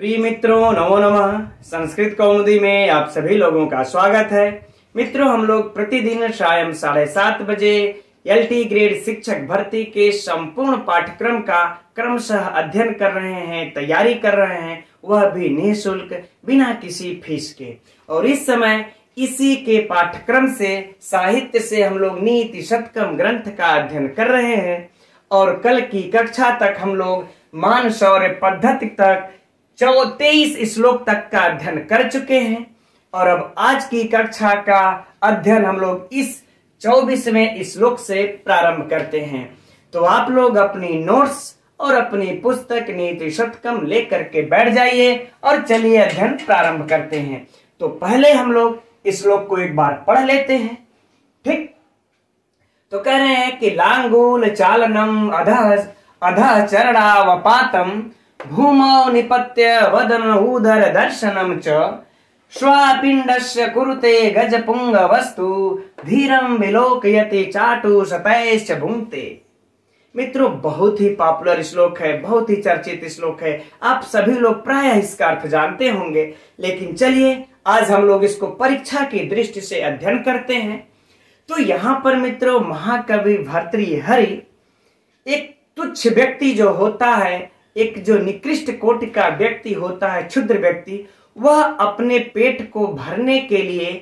प्रिय मित्रों, नमो नमः। संस्कृत कौमुदी में आप सभी लोगों का स्वागत है। मित्रों, हम लोग प्रतिदिन शाम 7:30 बजे एलटी ग्रेड शिक्षक भर्ती के संपूर्ण पाठ्यक्रम का क्रमशः अध्ययन कर रहे हैं, तैयारी कर रहे हैं, वह भी निःशुल्क, बिना किसी फीस के। और इस समय इसी के पाठ्यक्रम से, साहित्य से हम लोग नीति शतकम ग्रंथ का अध्ययन कर रहे हैं। और कल की कक्षा तक हम लोग मान शौर्य पद्धति तक 23 श्लोक तक का अध्ययन कर चुके हैं। और अब आज की कक्षा का अध्ययन हम लोग इस 24वें श्लोक से प्रारंभ करते हैं। तो आप लोग अपनी नोट्स और अपनी पुस्तक नीति शतकम लेकर के बैठ जाइए और चलिए अध्ययन प्रारंभ करते हैं। तो पहले हम लोग इस श्लोक को एक बार पढ़ लेते हैं। ठीक, तो कह रहे हैं कि लांगूल चालनम अधः चरणावपातम भूमौ निपत्य वदन उदर दर्शनम च श्वापिंडस्य कुरुते गजपुंग वस्तु धीरम विलोकयति चाटु शतैश्च भुंक्ते। मित्रों, बहुत ही पॉपुलर श्लोक है, बहुत ही चर्चित श्लोक है। आप सभी लोग प्रायः इसका अर्थ जानते होंगे, लेकिन चलिए आज हम लोग इसको परीक्षा की दृष्टि से अध्ययन करते हैं। तो यहाँ पर मित्रों, महाकवि भर्तृहरि एक तुच्छ व्यक्ति जो होता है, एक जो निकृष्ट कोटि का व्यक्ति होता है, क्षुद्र व्यक्ति, वह अपने पेट को भरने के लिए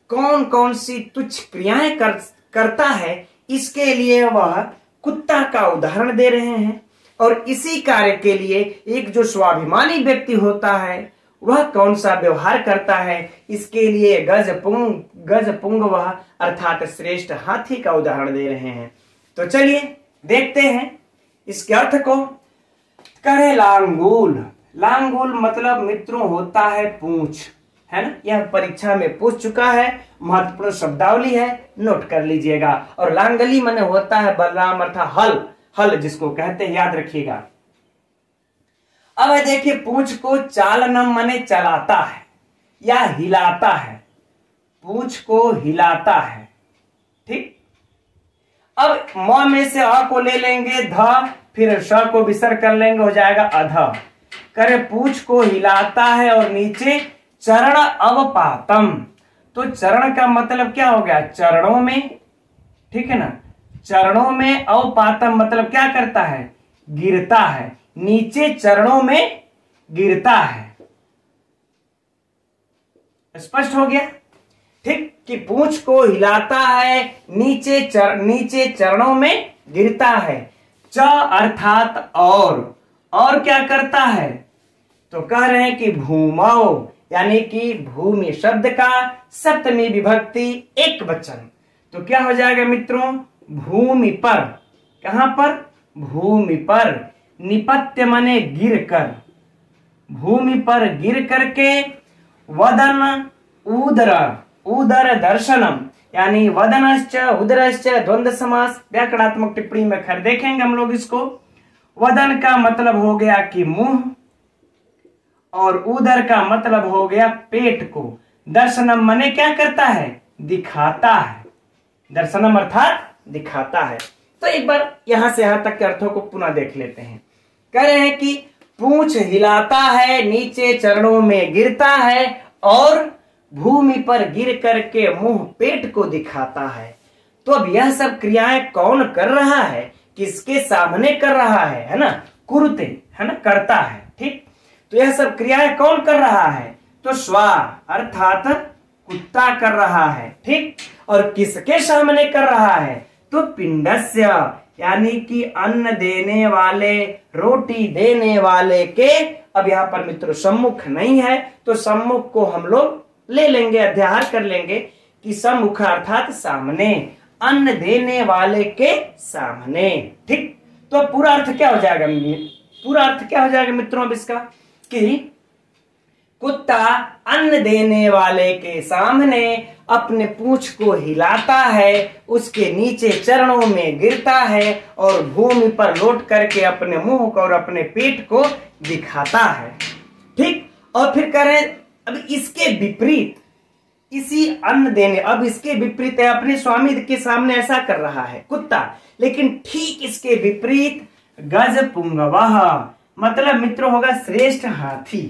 कौन कौन सी तुच्छ क्रियाएं करता है, इसके लिए वह कुत्ता का उदाहरण दे रहे हैं। और इसी कार्य के लिए एक जो स्वाभिमानी व्यक्ति होता है, वह कौन सा व्यवहार करता है, इसके लिए गजपुंग वह अर्थात श्रेष्ठ हाथी का उदाहरण दे रहे हैं। तो चलिए देखते हैं इसके अर्थ को। करे लांगूल, लांगूल मतलब मित्रों होता है पूंछ, है ना। यह परीक्षा में पूछ चुका है, महत्वपूर्ण शब्दावली है, नोट कर लीजिएगा। और लांगली माने होता है बलराम अर्थात हल, हल जिसको कहते हैं, याद रखिएगा। अब देखिए, पूंछ को चालनम माने चलाता है या हिलाता है, पूंछ को हिलाता है। ठीक, अब म में से अ को ले लेंगे, ध, फिर श को विसर्ग कर लेंगे, हो जाएगा अध। करे पूंछ को हिलाता है और नीचे चरण अवपातम। तो चरण का मतलब क्या हो गया? चरणों में, ठीक है ना। चरणों में अवपातम मतलब क्या करता है? गिरता है, नीचे चरणों में गिरता है। स्पष्ट हो गया? ठीक, कि पूंछ को हिलाता है, नीचे चरणों में गिरता है। च अर्थात और क्या करता है? तो कह रहे हैं कि भूमौ, यानी कि भूमि शब्द का सप्तमी विभक्ति एक वचन। तो क्या हो जाएगा मित्रों? भूमि पर। कहां पर? भूमि पर। निपत्य माने गिर कर, भूमि पर गिर करके। वदन उदर दर्शनम, यानी वदनश्च उदरश्च द्वंद्व समास, व्याकरणात्मक टिप्पणी में खैर देखेंगे हम लोग इसको। वदन का मतलब हो गया कि मुंह, और उदर का मतलब हो गया पेट को। दर्शनम माने क्या करता है? दिखाता है। दर्शनम अर्थात दिखाता है। तो एक बार यहां से यहां तक के अर्थों को पुनः देख लेते हैं। कह रहे हैं कि पूंछ हिलाता है, नीचे चरणों में गिरता है, और भूमि पर गिर करके मुंह पेट को दिखाता है। तो अब यह सब क्रियाएं कौन कर रहा है? किसके सामने कर रहा है ना? कुरुते, है ना, करता है। ठीक, तो यह सब क्रियाएं कौन कर रहा है? तो श्वा अर्थात कुत्ता कर रहा है। ठीक, और किसके सामने कर रहा है? तो पिंडस्य, यानी कि अन्न देने वाले, रोटी देने वाले के। अब यहाँ पर मित्रों सम्मुख नहीं है, तो सम्मुख को हम लोग ले लेंगे, अध्याहार कर लेंगे कि सम्मुख अर्थात सामने, अन्न देने वाले के सामने। ठीक, तो पूरा अर्थ क्या हो जाएगा? पूरा अर्थ क्या हो जाएगा मित्रों अब इसका? कि कुत्ता अन्न देने वाले के सामने अपने पूंछ को हिलाता है, उसके नीचे चरणों में गिरता है, और भूमि पर लौट करके अपने मुंह को और अपने पेट को दिखाता है। ठीक, और फिर करें अब इसके विपरीत, इसी अन्न देने, अब इसके विपरीत है, अपने स्वामी के सामने ऐसा कर रहा है कुत्ता, लेकिन ठीक इसके विपरीत गज पुंगवः मतलब मित्रों होगा श्रेष्ठ हाथी।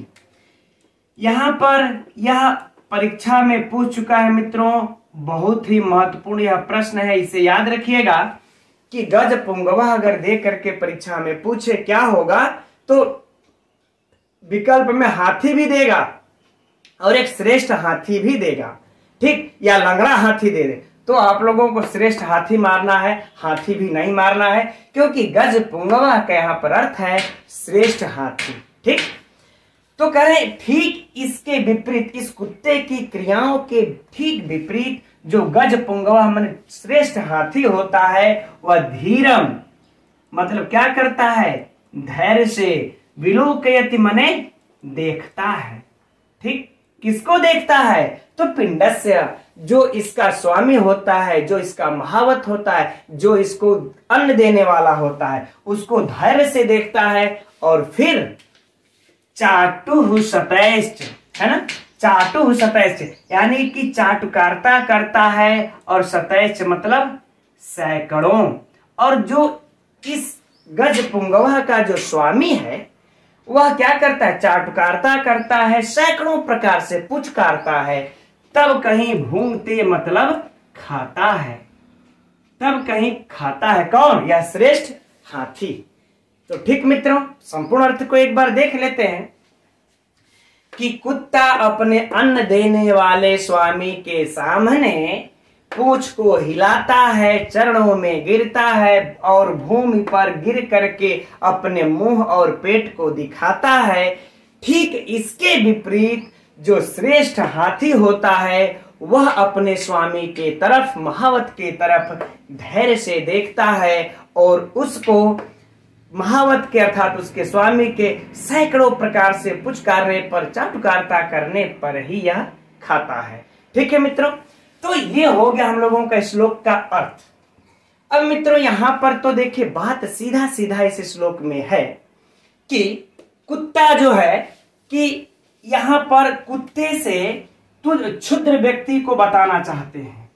यहाँ पर यह परीक्षा में पूछ चुका है मित्रों, बहुत ही महत्वपूर्ण यह प्रश्न है, इसे याद रखिएगा कि गज पुंगवा अगर दे करके परीक्षा में पूछे क्या होगा, तो विकल्प में हाथी भी देगा और एक श्रेष्ठ हाथी भी देगा, ठीक, या लंगड़ा हाथी दे दे, तो आप लोगों को श्रेष्ठ हाथी मारना है, हाथी भी नहीं मारना है, क्योंकि गज पुंगवा का यहाँ पर अर्थ है श्रेष्ठ हाथी। ठीक, तो करें ठीक इसके विपरीत, इस कुत्ते की क्रियाओं के ठीक विपरीत जो गज पुंगवा मन श्रेष्ठ हाथी होता है, वह धीरम मतलब क्या करता है, धैर्य से, विलोकयति मने देखता है। ठीक, किसको देखता है, तो पिंडस्य, जो इसका स्वामी होता है, जो इसका महावत होता है, जो इसको अन्न देने वाला होता है, उसको धैर्य से देखता है। और फिर चाटुः सतैश्च, है ना, चाटुः सतैश्च यानी कि चाटुकारिता करता है, और सतैश्च मतलब सैकड़ों। और जो इस गज पुंगवा का जो स्वामी है वह क्या करता है, चाटुकारिता करता है, सैकड़ों प्रकार से पुचकारता है, तब कहीं भूंगते मतलब खाता है, तब कहीं खाता है। कौन, यह श्रेष्ठ हाथी। तो ठीक मित्रों, संपूर्ण अर्थ को एक बार देख लेते हैं कि कुत्ता अपने अन्न देने वाले स्वामी के सामने पूंछ को हिलाता है, चरणों में गिरता है और भूमि पर गिर करके अपने मुंह और पेट को दिखाता है। ठीक इसके विपरीत जो श्रेष्ठ हाथी होता है वह अपने स्वामी के तरफ, महावत के तरफ धैर्य से देखता है और उसको महावत के अर्थात उसके स्वामी के सैकड़ों प्रकार से पुचकारने पर, चाटुकारिता करने पर ही यह खाता है। ठीक है मित्रों, तो ये हो गया हम लोगों का श्लोक का अर्थ। अब मित्रों यहाँ पर तो देखिए बात सीधा सीधा इस श्लोक में है कि कुत्ता जो है, कि यहाँ पर कुत्ते से तुझ क्षुद्र व्यक्ति को बताना चाहते हैं।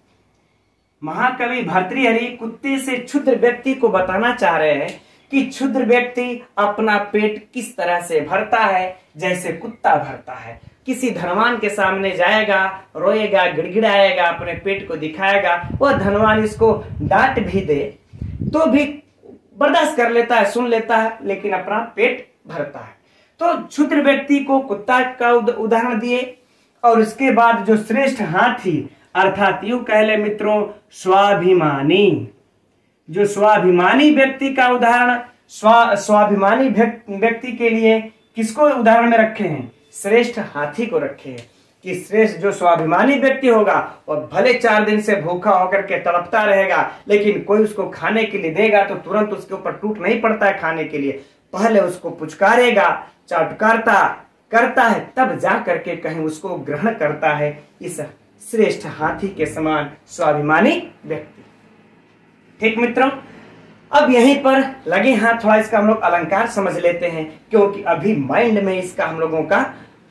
महाकवि भर्तृहरि कुत्ते से क्षुद्र व्यक्ति को बताना चाह रहे हैं कि क्षुद्र व्यक्ति अपना पेट किस तरह से भरता है, जैसे कुत्ता भरता है। किसी धनवान के सामने जाएगा, रोएगा, गिड़गिड़ाएगा, अपने पेट को दिखाएगा, वह धनवान इसको डांट भी दे तो भी बर्दाश्त कर लेता है, सुन लेता है, लेकिन अपना पेट भरता है। तो क्षुद्र व्यक्ति को कुत्ता का उदाहरण दिए, और उसके बाद जो श्रेष्ठ हाथी अर्थात यूं कह ले मित्रों स्वाभिमानी, जो स्वाभिमानी व्यक्ति का उदाहरण, स्वाभिमानी व्यक्ति के लिए किसको उदाहरण में रखे हैं, श्रेष्ठ हाथी को रखे हैं कि श्रेष्ठ जो स्वाभिमानी व्यक्ति होगा वह भले 4 दिन से भूखा होकर के तड़पता रहेगा, लेकिन कोई उसको खाने के लिए देगा तो तुरंत उसके ऊपर टूट नहीं पड़ता है खाने के लिए, पहले उसको पुचकारेगा, चाटुकारिता करता है, तब जा करके कहीं उसको ग्रहण करता है इस श्रेष्ठ हाथी के समान स्वाभिमानी व्यक्ति। ठीक मित्रों, अब यहीं पर लगे हाथ थोड़ा इसका हम लोग अलंकार समझ लेते हैं, क्योंकि अभी माइंड में इसका हम लोगों का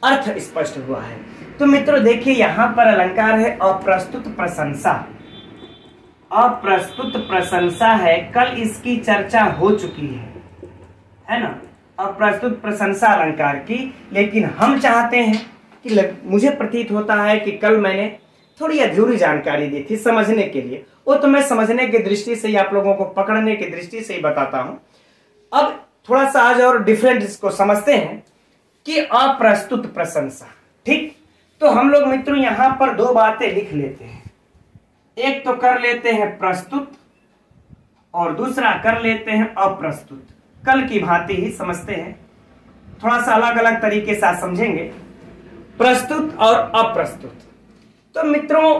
अर्थ स्पष्ट हुआ है। तो मित्रों देखिए यहाँ पर अलंकार है अप्रस्तुत प्रशंसा। अप्रस्तुत प्रशंसा है, कल इसकी चर्चा हो चुकी है ना, अप्रस्तुत प्रशंसा अलंकार की। लेकिन हम चाहते हैं कि मुझे प्रतीत होता है कि कल मैंने थोड़ी अधूरी जानकारी दी थी समझने के लिए, वो तो मैं समझने की दृष्टि से ही आप लोगों को पकड़ने की दृष्टि से ही बताता हूं। अब थोड़ा सा आज और डिफरेंट इसको समझते हैं कि अप्रस्तुत प्रशंसा। ठीक, तो हम लोग मित्रों यहां पर 2 बातें लिख लेते हैं, एक तो कर लेते हैं प्रस्तुत और दूसरा कर लेते हैं अप्रस्तुत। कल की भांति ही समझते हैं, थोड़ा सा अलग अलग तरीके से समझेंगे प्रस्तुत और अप्रस्तुत। तो मित्रों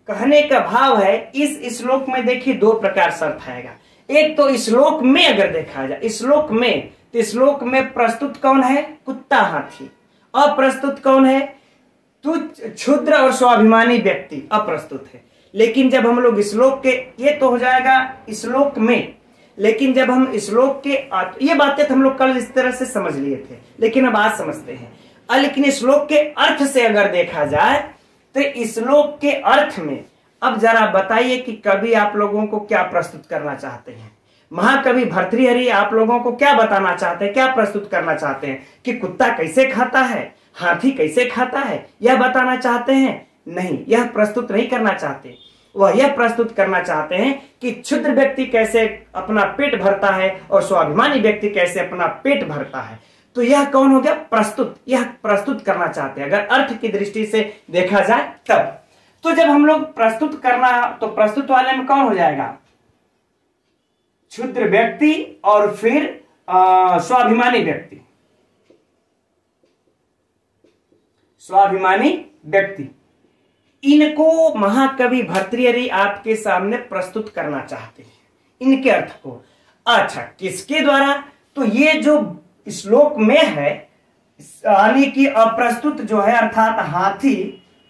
कहने का भाव है इस श्लोक में देखिए 2 प्रकार से अर्थ आएगा। एक तो श्लोक में अगर देखा जाए, श्लोक में, तो श्लोक में प्रस्तुत कौन है, कुत्ता हाथी। अप्रस्तुत कौन है, तू क्षुद्र और स्वाभिमानी व्यक्ति अप्रस्तुत है। लेकिन जब हम लोग श्लोक के, ये तो हो जाएगा श्लोक में, लेकिन जब हम श्लोक के, ये बातें तो हम लोग कल इस तरह से समझ लिए थे, लेकिन अब आज समझते हैं। लेकिन श्लोक के अर्थ से अगर देखा जाए तो श्लोक के अर्थ में अब जरा बताइए कि कवि आप लोगों को क्या प्रस्तुत करना चाहते हैं। महाकवि भर्तृहरि आप लोगों को क्या बताना चाहते हैं, क्या प्रस्तुत करना चाहते हैं कि कुत्ता कैसे खाता है, हाथी कैसे खाता है यह बताना चाहते हैं? नहीं, यह प्रस्तुत नहीं करना चाहते। वह यह प्रस्तुत करना चाहते हैं कि क्षुद्र व्यक्ति कैसे अपना पेट भरता है और स्वाभिमानी व्यक्ति कैसे अपना पेट भरता है। तो यह कौन हो गया? प्रस्तुत। यह प्रस्तुत करना चाहते हैं अगर अर्थ की दृष्टि से देखा जाए तब। तो जब हम लोग प्रस्तुत करना, तो प्रस्तुत वाले में कौन हो जाएगा? क्षुद्र व्यक्ति और फिर स्वाभिमानी व्यक्ति। स्वाभिमानी व्यक्ति, इनको महाकवि भर्तृहरि आपके सामने प्रस्तुत करना चाहते हैं, इनके अर्थ को। अच्छा, किसके द्वारा? तो ये जो श्लोक में है, यानी कि अप्रस्तुत जो है, अर्थात हाथी,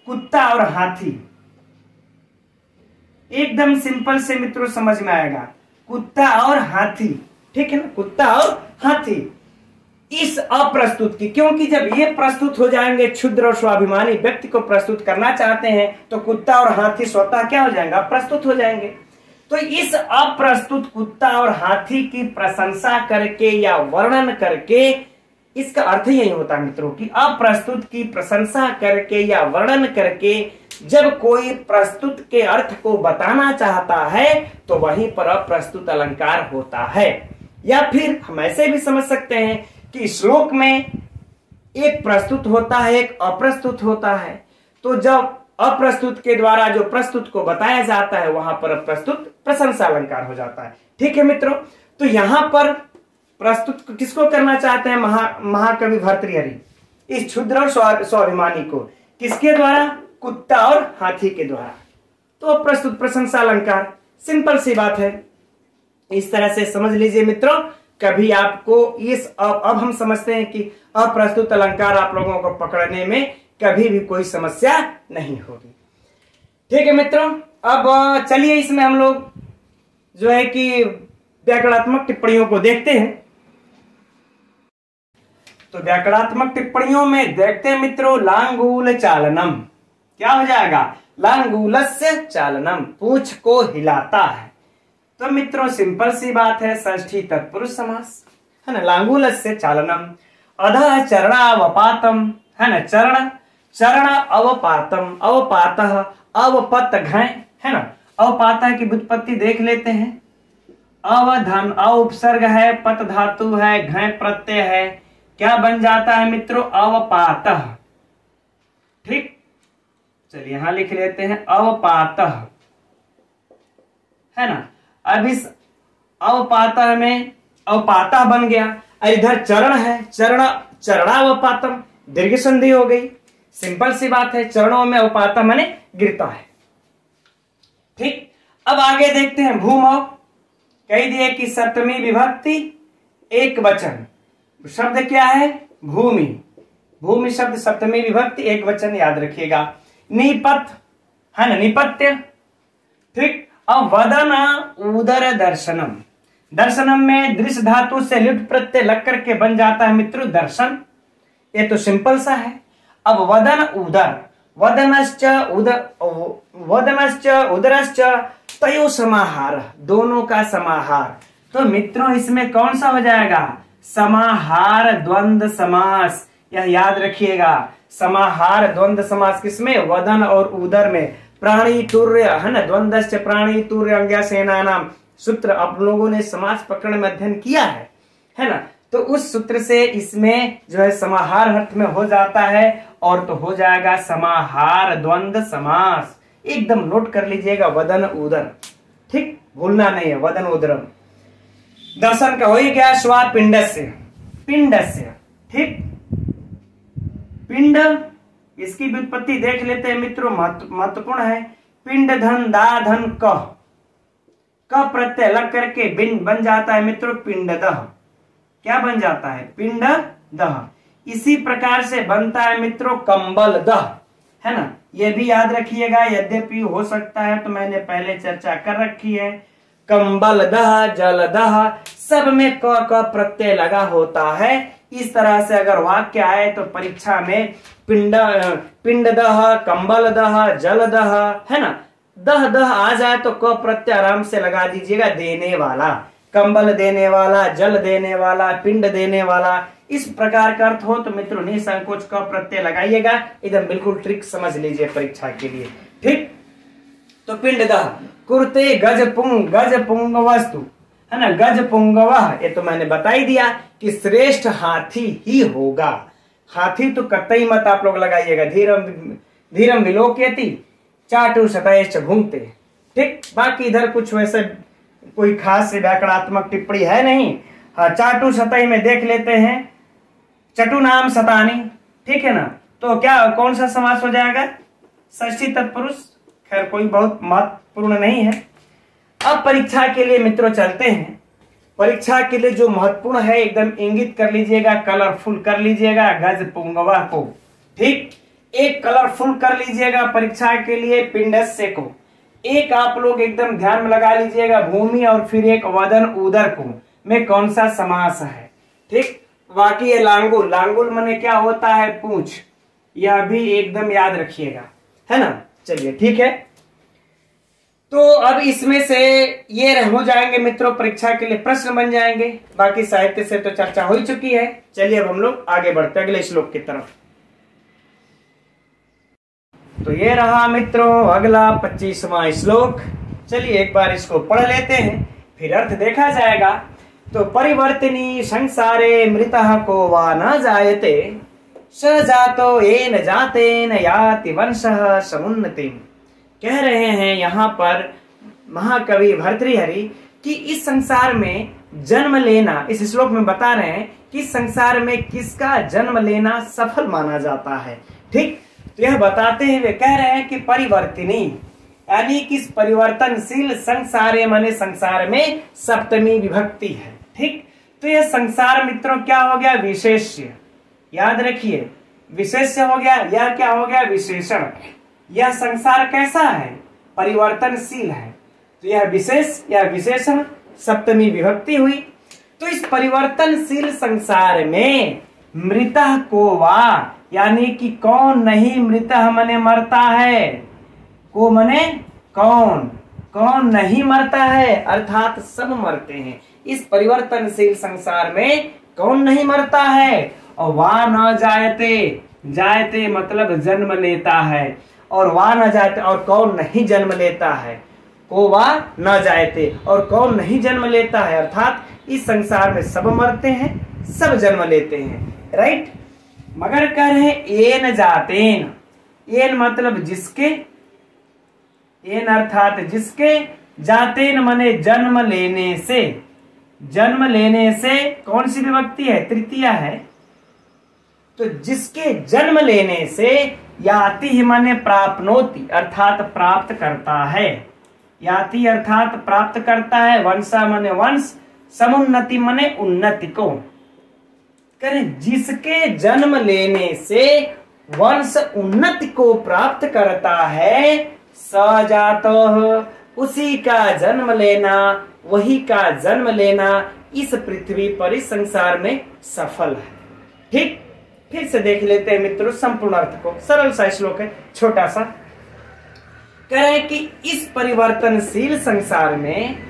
कुत्ता और हाथी, एकदम सिंपल से मित्रों समझ में आएगा। कुत्ता और हाथी, ठीक है ना, कुत्ता और हाथी इस अप्रस्तुत की, क्योंकि जब ये प्रस्तुत हो जाएंगे, क्षुद्र और स्वाभिमानी व्यक्ति को प्रस्तुत करना चाहते हैं, तो कुत्ता और हाथी स्वतः क्या हो जाएगा? प्रस्तुत हो जाएंगे। तो इस अप्रस्तुत कुत्ता और हाथी की प्रशंसा करके या वर्णन करके, इसका अर्थ यही होता है मित्रों कि अप्रस्तुत की प्रशंसा करके या वर्णन करके जब कोई प्रस्तुत के अर्थ को बताना चाहता है तो वहीं पर अप्रस्तुत अलंकार होता है। या फिर हम ऐसे भी समझ सकते हैं कि श्लोक में एक प्रस्तुत होता है, एक अप्रस्तुत होता है। तो जब अप्रस्तुत के द्वारा जो प्रस्तुत को बताया जाता है वहां पर अप्रस्तुत प्रशंसा अलंकार हो जाता है। ठीक है मित्रों, तो यहां पर प्रस्तुत किसको करना चाहते हैं महाकवि भर्तृहरि? इस क्षुद्र और स्वाभिमानी को। किसके द्वारा? कुत्ता और हाथी के द्वारा। तो प्रस्तुत प्रशंसा अलंकार, सिंपल सी बात है। इस तरह से समझ लीजिए मित्रों, कभी आपको अब हम समझते हैं कि अप्रस्तुत अलंकार आप लोगों को पकड़ने में कभी भी कोई समस्या नहीं होगी। ठीक है मित्रों, अब चलिए इसमें हम लोग जो है कि व्याकरणात्मक टिप्पणियों को देखते हैं। तो व्याकरणात्मक टिप्पणियों में देखते हैं मित्रों, लांगूल चालनम, क्या हो जाएगा? लांगूलस्य चालनम, पूंछ को हिलाता है। तो मित्रों सिंपल सी बात है, षष्ठी तत्पुरुष समास है ना। लांगूलस्य चालनम, अधः चरणावपातम है ना, चरण अवपातम, अवपातः अवपत घय है ना। अवपातः की व्युत्पत्ति देख लेते हैं। अवधन उपसर्ग है, पत धातु है, घय प्रत्यय है, क्या बन जाता है मित्रों? अवपातः। ठीक, चलिए यहां लिख लेते हैं अवपातः है ना। अब इस अवपातः में अवपातः बन गया, और इधर चरण है, चरणावपातम, दीर्घ संधि हो गई। सिंपल सी बात है, चरणों में अवपातः माने गिरता है। ठीक, अब आगे देखते हैं भूमौ। कह दिए कि सप्तमी विभक्ति एक वचन, शब्द क्या है? भूमि। भूमि शब्द सप्तमी विभक्ति एक वचन, याद रखिएगा। निपत है ना, निपत्य। ठीक, अब वदन उदर दर्शनम, दर्शनम में दृश्य धातु से लिट प्रत्यय लग करके बन जाता है मित्रों दर्शन। ये तो सिंपल सा है। अब वदन उदर, वदनश्च उदरश्च तयो समाहार, दोनों का समाहार। तो मित्रों इसमें कौन सा हो जाएगा? समाहार द्वंद्व समास, यह याद रखिएगा। समाहार द्वंद्व समास किसमें? वदन और उदर में। प्राणी तुर्य है ना, द्वंद्वश्च प्राणी तुर्य अंग्या सेना नाम सूत्र आप लोगों ने समास प्रकरण में अध्ययन किया है ना। तो उस सूत्र से इसमें जो है समाहार अर्थ में हो जाता है, और तो हो जाएगा समाहार द्वंद्व समास। एकदम नोट कर लीजिएगा, वदन उदर। ठीक, भूलना नहीं है, वदन उदरम। दर्शन का हो ही गया। स्वा पिंडस्य, पिंडस्य। ठीक, पिंड, इसकी व्युत्पत्ति देख लेते हैं मित्रों, महत्वपूर्ण है। पिंड धन दा धन क प्रत्यय लग करके बिन बन जाता है मित्रों पिंडदह। क्या बन जाता है? पिंडदह। इसी प्रकार से बनता है मित्रों कंबलदह है ना। यह भी याद रखिएगा, यद्यपि हो सकता है तो मैंने पहले चर्चा कर रखी है। कंबलदह, जलदह, सब में क प्रत्यय लगा होता है। इस तरह से अगर वाक्य आए तो परीक्षा में पिंडदह, कंबलदह, जलदह है ना, दह दह आ जाए तो क प्रत्यय आराम से लगा दीजिएगा, देने वाला। कंबल देने वाला, जल देने वाला, पिंड देने वाला, इस प्रकार का अर्थ हो तो मित्रों निसंकोच का प्रत्यय लगाइएगा। एकदम बिल्कुल ट्रिक समझ लीजिए परीक्षा के लिए। ठीक, तो पिंडदः कुरुते गज पुंग वस्तु, है ना, गज पुंगवः, ये तो मैंने बता ही दिया कि श्रेष्ठ हाथी ही होगा। हाथी तो कतई मत आप लोग लगाइएगा। धीरम विलोकयति चाटु शतैश्च भुंक्ते। ठीक, बाकी इधर कुछ वैसे कोई खास व्याकरणात्मक टिप्पणी है नहीं। हाँ, चाटु शतै में देख लेते हैं, चटु नाम शतानी, ठीक है ना, तो क्या कौन सा समास हो जाएगा? षष्ठी तत्पुरुष। खैर कोई बहुत महत्वपूर्ण नहीं है। अब परीक्षा के लिए मित्रों चलते हैं। परीक्षा के लिए जो महत्वपूर्ण है एकदम इंगित कर लीजिएगा, कलरफुल कर लीजिएगा गज पुंगवा को। ठीक, एक कलरफुल कर लीजिएगा परीक्षा के लिए पिंडस्य को। एक आप लोग एकदम ध्यान में लगा लीजिएगा भूमि, और फिर एक वदन उदर को में कौन सा समास है। ठीक, बाकी ये लांगुल, लांगुल माने क्या होता है? पूंछ। यह भी एकदम याद रखिएगा, है ना। चलिए ठीक है, तो अब इसमें से ये हो जाएंगे मित्रों, परीक्षा के लिए प्रश्न बन जाएंगे। बाकी साहित्य से तो चर्चा हो ही चुकी है। चलिए अब हम लोग आगे बढ़ते अगले श्लोक की तरफ। तो ये रहा मित्रों अगला 25वां श्लोक। चलिए एक बार इसको पढ़ लेते हैं, फिर अर्थ देखा जाएगा। तो परिवर्तिनी संसारे मृतः को वा न जायते, स जातो येन जातेन याति वंशः समुन्नतिम्। कह रहे हैं यहाँ पर महाकवि भर्तृहरि कि इस संसार में जन्म लेना, इस श्लोक में बता रहे हैं कि संसार में किसका जन्म लेना सफल माना जाता है। ठीक, तो यह बताते हुए कह रहे हैं कि परिवर्तिनी यानी कि परिवर्तनशील संसारे माने संसार में सप्तमी विभक्ति है। ठीक, तो यह संसार मित्रों क्या हो गया? विशेष्य। याद रखिए, विशेष्य हो गया। यह क्या हो गया? विशेषण। यह संसार कैसा है? परिवर्तनशील है। तो यह विशेष, यह विशेषण, सप्तमी विभक्ति हुई। तो इस परिवर्तनशील संसार में मृतः को वा यानी कि कौन नहीं, मृतः मने मरता है, को मने कौन, कौन नहीं मरता है, अर्थात सब मरते हैं। इस परिवर्तनशील संसार में कौन नहीं मरता है? और वा न जायते, जायते मतलब जन्म लेता है, और वा न जायते और कौन नहीं जन्म लेता है, को वा न जायते और कौन नहीं जन्म लेता है, अर्थात इस संसार में सब मरते हैं, सब जन्म लेते हैं। राइट, मगर कह रहे हैं येन जातेन। येन मतलब जिसके, येन अर्थात जिसके, जातेन मने जन्म लेने से। जन्म लेने से कौन सी विभक्ति है? तृतीया है। तो जिसके जन्म लेने से, याति ही माने प्राप्नोति अर्थात प्राप्त करता है। याति अर्थात प्राप्त करता है। वंशा माने वंश, समुन्नति माने उन्नति को। करें जिसके जन्म लेने से वंश उन्नति को प्राप्त करता है, सजातः उसी का जन्म लेना, वही का जन्म लेना इस पृथ्वी पर, इस संसार में सफल है। ठीक, फिर से देख लेते हैं मित्रों संपूर्ण अर्थ को। सरल सा श्लोक है, छोटा सा। कह रहे हैं कि इस परिवर्तनशील संसार में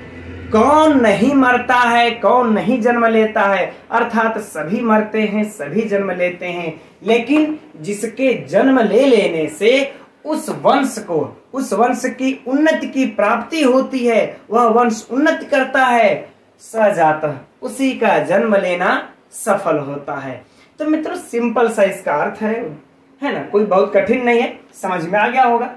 कौन नहीं मरता है, कौन नहीं जन्म लेता है, अर्थात सभी मरते हैं, सभी जन्म लेते हैं। लेकिन जिसके जन्म ले लेने से उस वंश को, उस वंश की उन्नति की प्राप्ति होती है, वह वंश उन्नति करता है, सजातः उसी का जन्म लेना सफल होता है। तो मित्रों सिंपल सा इसका अर्थ है ना, कोई बहुत कठिन नहीं है, समझ में आ गया होगा।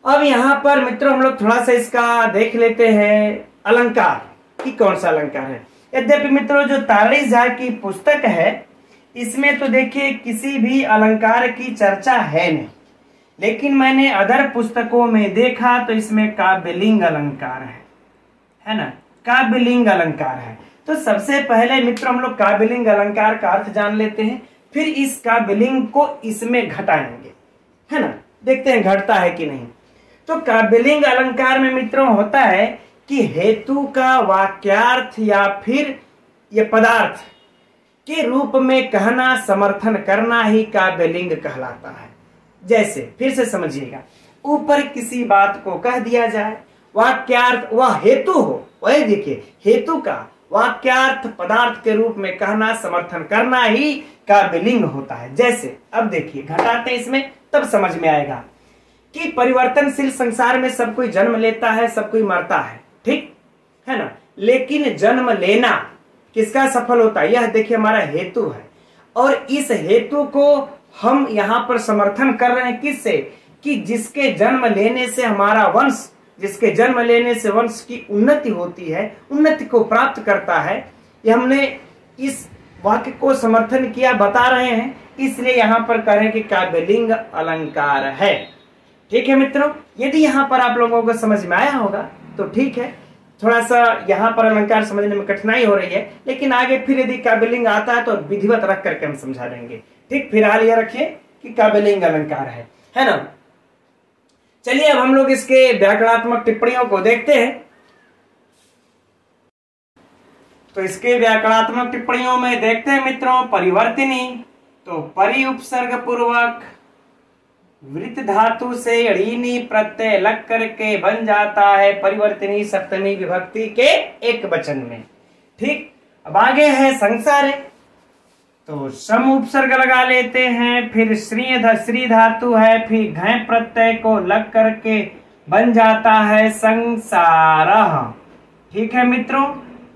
अब यहाँ पर मित्रों हम लोग थोड़ा सा इसका देख लेते हैं अलंकार कि कौन सा अलंकार है। यद्यपि मित्रों जो तारणी झा की पुस्तक है इसमें तो देखिए किसी भी अलंकार की चर्चा है नहीं, लेकिन मैंने अदर पुस्तकों में देखा तो इसमें काव्यलिंग अलंकार है ना, काव्यलिंग अलंकार है। तो सबसे पहले मित्रों हम लोग काव्यलिंग अलंकार का अर्थ जान लेते हैं, फिर इस काव्यलिंग को इसमें घटाएंगे, है ना, देखते हैं घटता है कि नहीं। तो काव्यलिंग अलंकार में मित्रों होता है कि हेतु का वाक्यार्थ या फिर ये पदार्थ के रूप में कहना, समर्थन करना ही काव्यलिंग कहलाता है। जैसे फिर से समझिएगा, ऊपर किसी बात को कह दिया जाए, वाक्यार्थ वह हेतु हो, वही देखिए हेतु का वाक्यार्थ पदार्थ के रूप में कहना समर्थन करना ही काव्यलिंग होता है। जैसे अब देखिए घटाते इसमें तब समझ में आएगा कि परिवर्तनशील संसार में सब कोई जन्म लेता है, सब कोई मरता है, ठीक है ना, लेकिन जन्म लेना किसका सफल होता है, यह देखिए हमारा हेतु है। और इस हेतु को हम यहाँ पर समर्थन कर रहे हैं किससे, कि जिसके जन्म लेने से हमारा वंश, जिसके जन्म लेने से वंश की उन्नति होती है, उन्नति को प्राप्त करता है, ये हमने इस वाक्य को समर्थन किया, बता रहे हैं, इसलिए यहाँ पर कह रहे हैं कि काव्यलिंग अलंकार है। ठीक है मित्रों, यदि यहाँ पर आप लोगों को समझ में आया होगा तो ठीक है, थोड़ा सा यहाँ पर अलंकार समझने में कठिनाई हो रही है, लेकिन आगे फिर यदि काव्यलिंग आता है तो विधिवत रख करके हम समझा देंगे। ठीक, फिलहाल यह रखिए कि काव्यलिंग अलंकार है ना। चलिए अब हम लोग इसके व्याकरणात्मक टिप्पणियों को देखते हैं। तो इसके व्याकरणात्मक टिप्पणियों में देखते हैं मित्रों, परिवर्तिनी, तो परि उपसर्ग पूर्वक वृत्त धातु से ऋणी प्रत्यय लग करके बन जाता है परिवर्तिनी सप्तमी विभक्ति के एक वचन में। ठीक, अब आगे है संसारे, तो सम उपसर्ग लगा लेते हैं, फिर श्री धातु है, फिर घय प्रत्यय को लग करके बन जाता है संसारः। ठीक है मित्रों,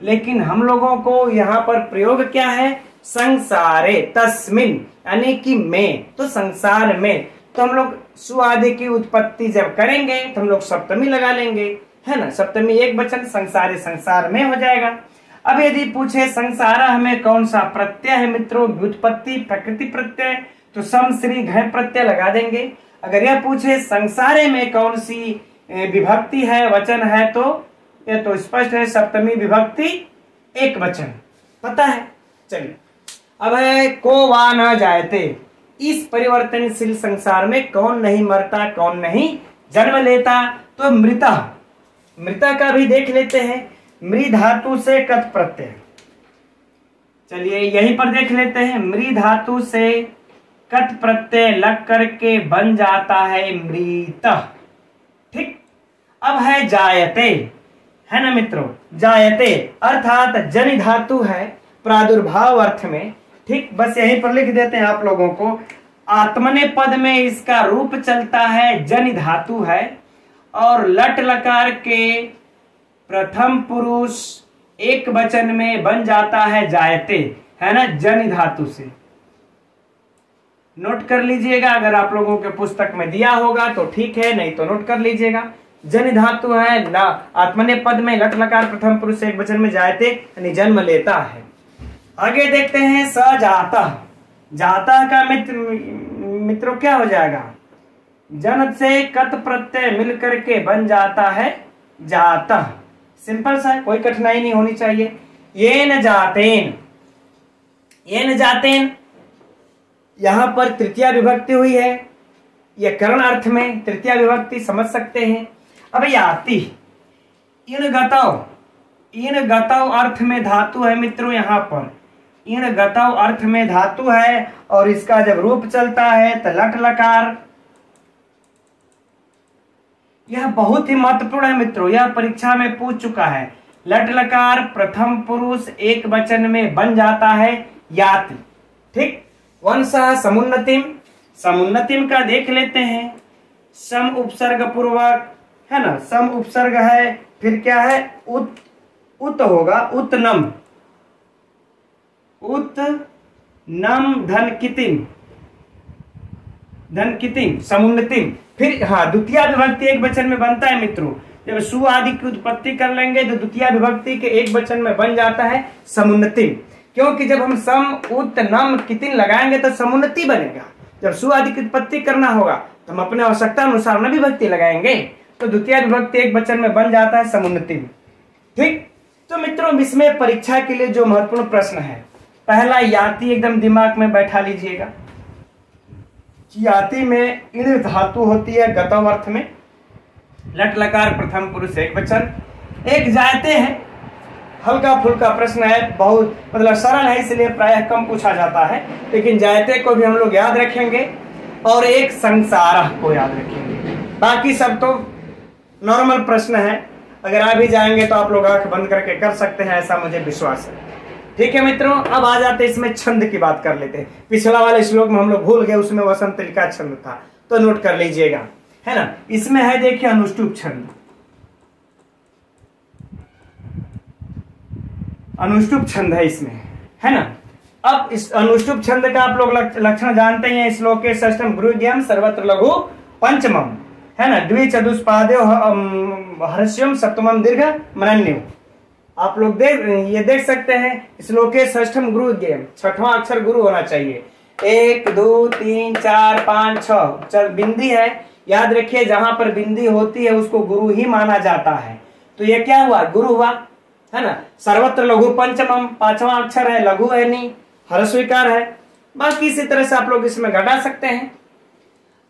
लेकिन हम लोगों को यहाँ पर प्रयोग क्या है, संसारे, तस्मिन यानी कि में, तो संसार में, तो हम लोग सु आदि की उत्पत्ति जब करेंगे तो हम लोग सप्तमी लगा लेंगे, है ना, सप्तमी एक वचन, संसारे संसार में हो जाएगा। अब यदि पूछे संसार हमें कौन सा प्रत्यय है मित्रों, व्युत्पत्ति प्रकृति प्रत्यय, तो सम श्री घय प्रत्यय लगा देंगे। अगर यह पूछे संसारे में कौन सी विभक्ति है, वचन है, तो यह तो स्पष्ट है, सप्तमी विभक्ति एक वचन, पता है। चलिए अब है को वा न जायते, इस परिवर्तनशील संसार में कौन नहीं मरता, कौन नहीं जन्म लेता, तो मृता, मृता का भी देख लेते हैं, मृ धातु से कत प्रत्यय, चलिए यहीं पर देख लेते हैं, मृ धातु से कत प्रत्यय लग करके बन जाता है मृत। ठीक, अब है जायते, है ना मित्रों, जायते अर्थात जनि धातु है प्रादुर्भाव अर्थ में। ठीक, बस यहीं पर लिख देते हैं आप लोगों को, आत्मने पद में इसका रूप चलता है, जनि धातु है, और लट लकार के प्रथम पुरुष एक वचन में बन जाता है जायते, है ना, जनि धातु से। नोट कर लीजिएगा, अगर आप लोगों के पुस्तक में दिया होगा तो ठीक है, नहीं तो नोट कर लीजिएगा। जनि धातु है, ना आत्मने पद में लट लकार प्रथम पुरुष एक वचन में जायते यानी जन्म लेता है। आगे देखते हैं सजाता, जाता का मित्रों क्या हो जाएगा, जन से कत प्रत्यय मिलकर के बन जाता है जाता, सिंपल सा, कोई कठिनाई नहीं होनी चाहिए। ये न जातेन, ये न जातेन, यहां पर तृतीया विभक्ति हुई है, यह करण अर्थ में तृतीया विभक्ति समझ सकते हैं। अब याति, इन गतव, इन गतव अर्थ में धातु है मित्रों, यहाँ पर इन गतव अर्थ में धातु है, और इसका जब रूप चलता है तो लट लकार। यह बहुत ही महत्वपूर्ण है मित्रों, यह परीक्षा में पूछ चुका है। लट लकार प्रथम पुरुष एक वचन में बन जाता है याति। ठीक, वंशः समुन्नतिम, समुन्नतिम का देख लेते हैं, सम उपसर्ग पूर्वक, है ना, सम उपसर्ग है, फिर क्या है, उत, उत होगा, उत्नम, उत नम धन कितिम, धन कितिम, समुन्नतिम। फिर हाँ, द्वितीय विभक्ति एक वचन में बनता है मित्रों, जब सु आदि की उत्पत्ति कर लेंगे तो द्वितीय विभक्ति के एक वचन में बन जाता है समुन्नतिम, क्योंकि जब हम सम उत नम कितिन लगाएंगे तो समुन्नति बनेगा। जब सु आदि की उत्पत्ति करना होगा तो हम अपने आवश्यकता अनुसार न विभक्ति लगाएंगे, तो द्वितीय विभक्ति एक वचन में बन जाता है समुन्नतिम। ठीक, तो मित्रों इसमें परीक्षा के लिए जो महत्वपूर्ण प्रश्न है, पहला याति एकदम दिमाग में बैठा लीजिएगा। याति में इण धातु होती है गतव अर्थ में, लट लकार प्रथम पुरुष एक वचन। एक जायते हैं, हल्का फुल्का प्रश्न है, बहुत मतलब सरल है, इसलिए प्रायः कम पूछा जाता है, लेकिन जायते को भी हम लोग याद रखेंगे, और एक संसारः को याद रखेंगे। बाकी सब तो नॉर्मल प्रश्न है, अगर आ भी जाएंगे तो आप लोग आंख बंद करके कर सकते हैं, ऐसा मुझे विश्वास है। ठीक है मित्रों, अब आ जाते हैं इसमें छंद की बात कर लेते हैं। पिछला वाले श्लोक में हम लोग भूल गए, उसमें वसंत का छंद था, तो नोट कर लीजिएगा, है ना। इसमें है देखिए अनुष्टुप छंद, अनुष्टुप छंद है इसमें, है ना। अब इस अनुष्टुप छंद का आप लोग लक्षण जानते हैं। श्लोक के षष्ठम गुरुज्ञम सर्वत्र लघु पंचमम, है ना, द्विचतुष्पाद्यो हर्ष्यम सप्तमम दीर्घ मनन्यु। आप लोग देख सकते हैं श्लोक के षष्ठम गुरुज्ञम, छठवां अक्षर गुरु होना चाहिए। 1 2 3 4 5 6 बिंदी है, याद रखिए जहां पर बिंदी होती है उसको गुरु ही माना जाता है। तो ये क्या हुआ, गुरु हुआ, है ना। सर्वत्र लघु पंचमम, पांचवा अक्षर है, लघु है नहीं, ह्रस्वीकार है। बाकी इसी तरह से आप लोग इसमें घटा सकते हैं।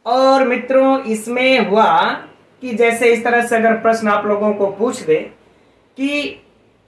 और मित्रों इसमें हुआ कि जैसे इस तरह से अगर प्रश्न आप लोगों को पूछ दे कि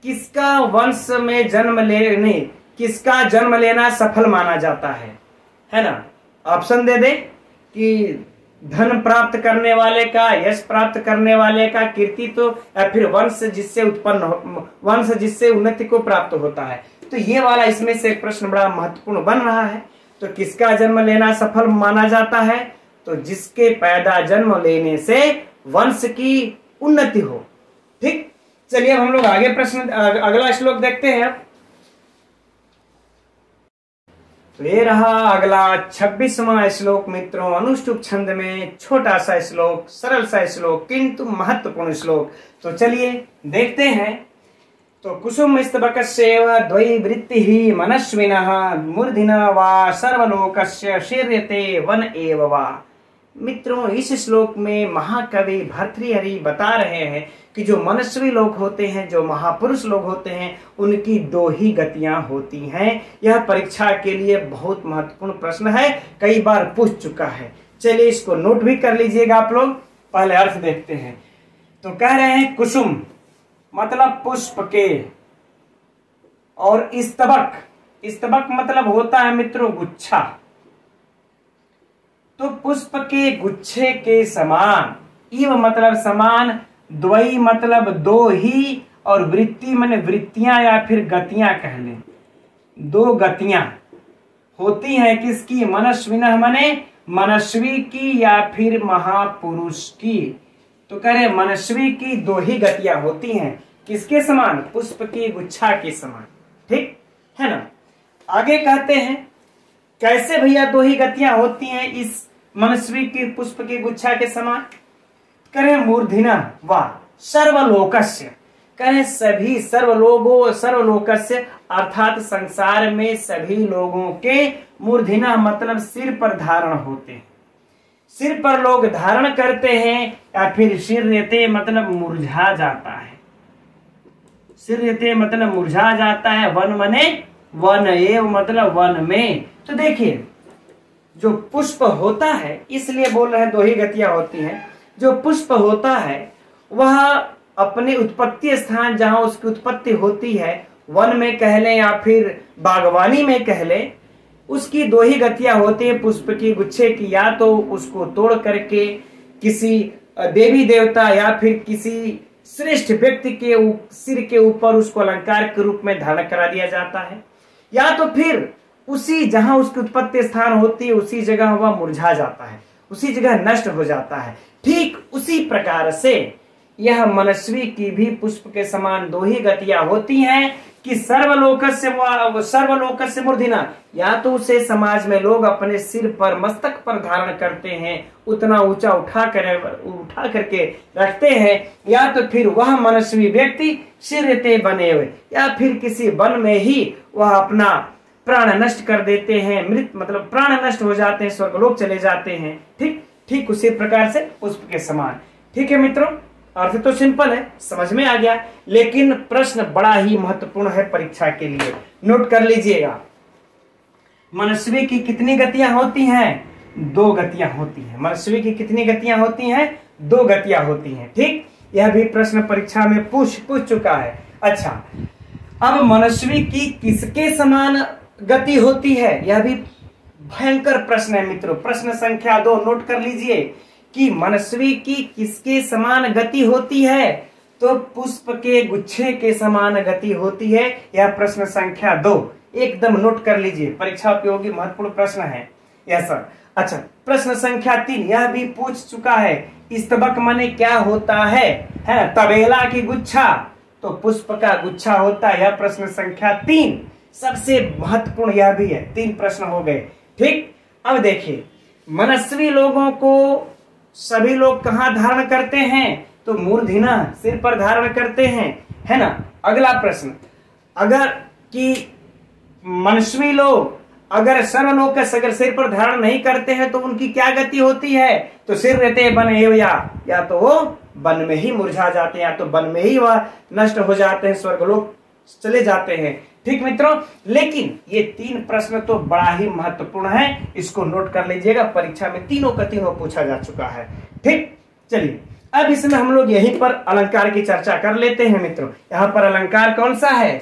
किसका वंश में जन्म लेने, किसका जन्म लेना सफल माना जाता है ना। ऑप्शन दे दे कि धन प्राप्त करने वाले का, यश प्राप्त करने वाले का, कीर्ति तो, या फिर वंश जिससे उत्पन्न, वंश जिससे उन्नति को प्राप्त होता है। तो ये वाला इसमें से प्रश्न बड़ा महत्वपूर्ण बन रहा है। तो किसका जन्म लेना सफल माना जाता है, तो जिसके पैदा जन्म लेने से वंश की उन्नति हो। ठीक, चलिए अब हम लोग आगे प्रश्न, अगला श्लोक देखते हैं। तो ये रहा अगला 26वां श्लोक मित्रों, अनुष्टुप छंद में छोटा सा श्लोक, सरल सा श्लोक किंतु महत्वपूर्ण श्लोक। तो चलिए देखते हैं। तो कुसुम स्तबकस्यैव द्वैवृत्तिः मनस्विनः मूर्धिना वा सर्वलोकस्य शीर्यते वन एव वा। मित्रों इस श्लोक में महाकवि भर्तृहरि बता रहे हैं कि जो मनस्वी लोग होते हैं, जो महापुरुष लोग होते हैं, उनकी 2 ही गतियां होती हैं। यह परीक्षा के लिए बहुत महत्वपूर्ण प्रश्न है, कई बार पूछ चुका है। चलिए इसको नोट भी कर लीजिएगा आप लोग। पहले अर्थ देखते हैं। तो कह रहे हैं कुसुम मतलब पुष्प के, और स्तबक, स्तबक मतलब होता है मित्रों गुच्छा। तो पुष्प के गुच्छे के समान, इव मतलब समान, द्वई मतलब 2 ही, और वृत्ति माने वृत्तियां या फिर गतियां कह लें, 2 गतियां होती हैं किसकी, मनस्विनः माने मनस्वी की या फिर महापुरुष की। तो कह रहे मनस्वी की 2 ही गतियां होती हैं, किसके समान, पुष्प की गुच्छा के समान। ठीक है ना। आगे कहते हैं कैसे भैया 2 ही गतियां होती हैं इस मनस्वी की पुष्प की गुच्छा के समान। करें मूर्धिना वा सर्वलोकस्य, करें सभी सर्वलोगों, सर्वलोकस्य अर्थात संसार में सभी लोगों के, मूर्धिना मतलब सिर पर धारण होते हैं, सिर पर लोग धारण करते हैं, या फिर शीर्यते मतलब मुरझा जाता है, शीर्यते मतलब मुरझा जाता है, वन मने वन एव मतलब वन में। तो देखिए जो पुष्प होता है, इसलिए बोल रहे हैं 2 ही गतियां होती हैं। जो पुष्प होता है वह अपने उत्पत्ति स्थान जहां उसकी उत्पत्ति होती है, वन में कह लें या फिर बागवानी में कह लें, उसकी 2 ही गतियां होती है पुष्प की गुच्छे की। या तो उसको तोड़ करके किसी देवी देवता या फिर किसी श्रेष्ठ व्यक्ति के सिर के ऊपर उसको अलंकार के रूप में धारण करा दिया जाता है, या तो फिर उसी जहां उसकी उत्पत्ति स्थान होती है उसी जगह वह मुरझा जाता है, उसी जगह नष्ट हो जाता है। ठीक उसी प्रकार से यह मनस्वी की भी पुष्प के समान 2 ही गतियां होती हैं कि सर्वलोकस्य मूर्धिना, या तो उसे समाज में लोग अपने सिर पर, मस्तक पर धारण करते हैं, उतना ऊंचा उठा करके रखते हैं, या तो फिर वह मनस्वी व्यक्ति शीर्यते बने हुए, या फिर किसी वन में ही वह अपना प्राण नष्ट कर देते हैं, मृत मतलब प्राण नष्ट हो जाते हैं, स्वर्गलोक चले जाते हैं। ठीक उसी प्रकार से पुष्प के समान। ठीक है मित्रों, अर्थ तो सिंपल है, समझ में आ गया, लेकिन प्रश्न बड़ा ही महत्वपूर्ण है परीक्षा के लिए। नोट कर लीजिएगा, मनस्वी की कितनी गतियां होती हैं, 2 गतियां होती हैं। मनस्वी की कितनी गतियां होती हैं, 2 गतियां होती हैं। ठीक, यह भी प्रश्न परीक्षा में पूछ चुका है। अच्छा, अब मनस्वी की किसके समान गति होती है, यह भी भयंकर प्रश्न है मित्रों। प्रश्न संख्या 2 नोट कर लीजिए कि मनस्वी की किसके समान गति होती है, तो पुष्प के गुच्छे के समान गति होती है। यह प्रश्न संख्या 2 एकदम नोट कर लीजिए, परीक्षा उपयोगी महत्वपूर्ण प्रश्न है यस सर। अच्छा, प्रश्न संख्या 3 यह भी पूछ चुका है, स्तबक माने क्या होता है ना? तबेला की गुच्छा, तो पुष्प का गुच्छा होता है। यह प्रश्न संख्या 3 सबसे महत्वपूर्ण यह भी है। 3 प्रश्न हो गए, ठीक। अब देखिए, मनस्वी लोगों को सभी लोग कहाँ धारण करते हैं? तो मूर्धन्य सिर पर धारण करते हैं, है ना। अगला प्रश्न, अगर कि मनस्वी लोग अगर सर्वलोकस अगर सिर पर धारण नहीं करते हैं तो उनकी क्या गति होती है? तो सिर रहते वन एव या तो वो वन में ही मुरझा जाते हैं, या तो वन में ही वह नष्ट हो जाते हैं, स्वर्गलोक चले जाते हैं। ठीक मित्रों, लेकिन ये 3 प्रश्न तो बड़ा ही महत्वपूर्ण है, इसको नोट कर लीजिएगा, परीक्षा में तीनों का तीनों पूछा जा चुका है। ठीक, चलिए अब इसमें हम लोग यहीं पर अलंकार की चर्चा कर लेते हैं मित्रों। यहाँ पर अलंकार कौन सा है?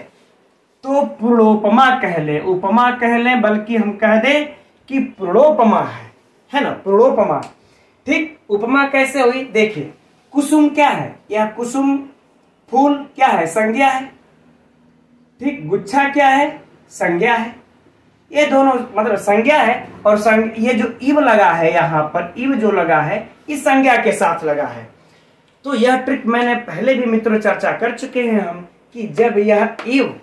तो पुरोपमा कह ले, उपमा कह ले, बल्कि हम कह दे कि पुरोपमा है ना, पुरोपमा। ठीक, उपमा कैसे हुई? देखिए, कुसुम क्या है? यह कुसुम फूल क्या है? संज्ञा है। ठीक, गुच्छा क्या है? संज्ञा है। ये दोनों मतलब संज्ञा है, और ये जो इव लगा है यहाँ पर, इव जो लगा है इस संज्ञा के साथ लगा है। तो यह ट्रिक मैंने पहले भी मित्रों चर्चा कर चुके हैं हम, कि जब यह इव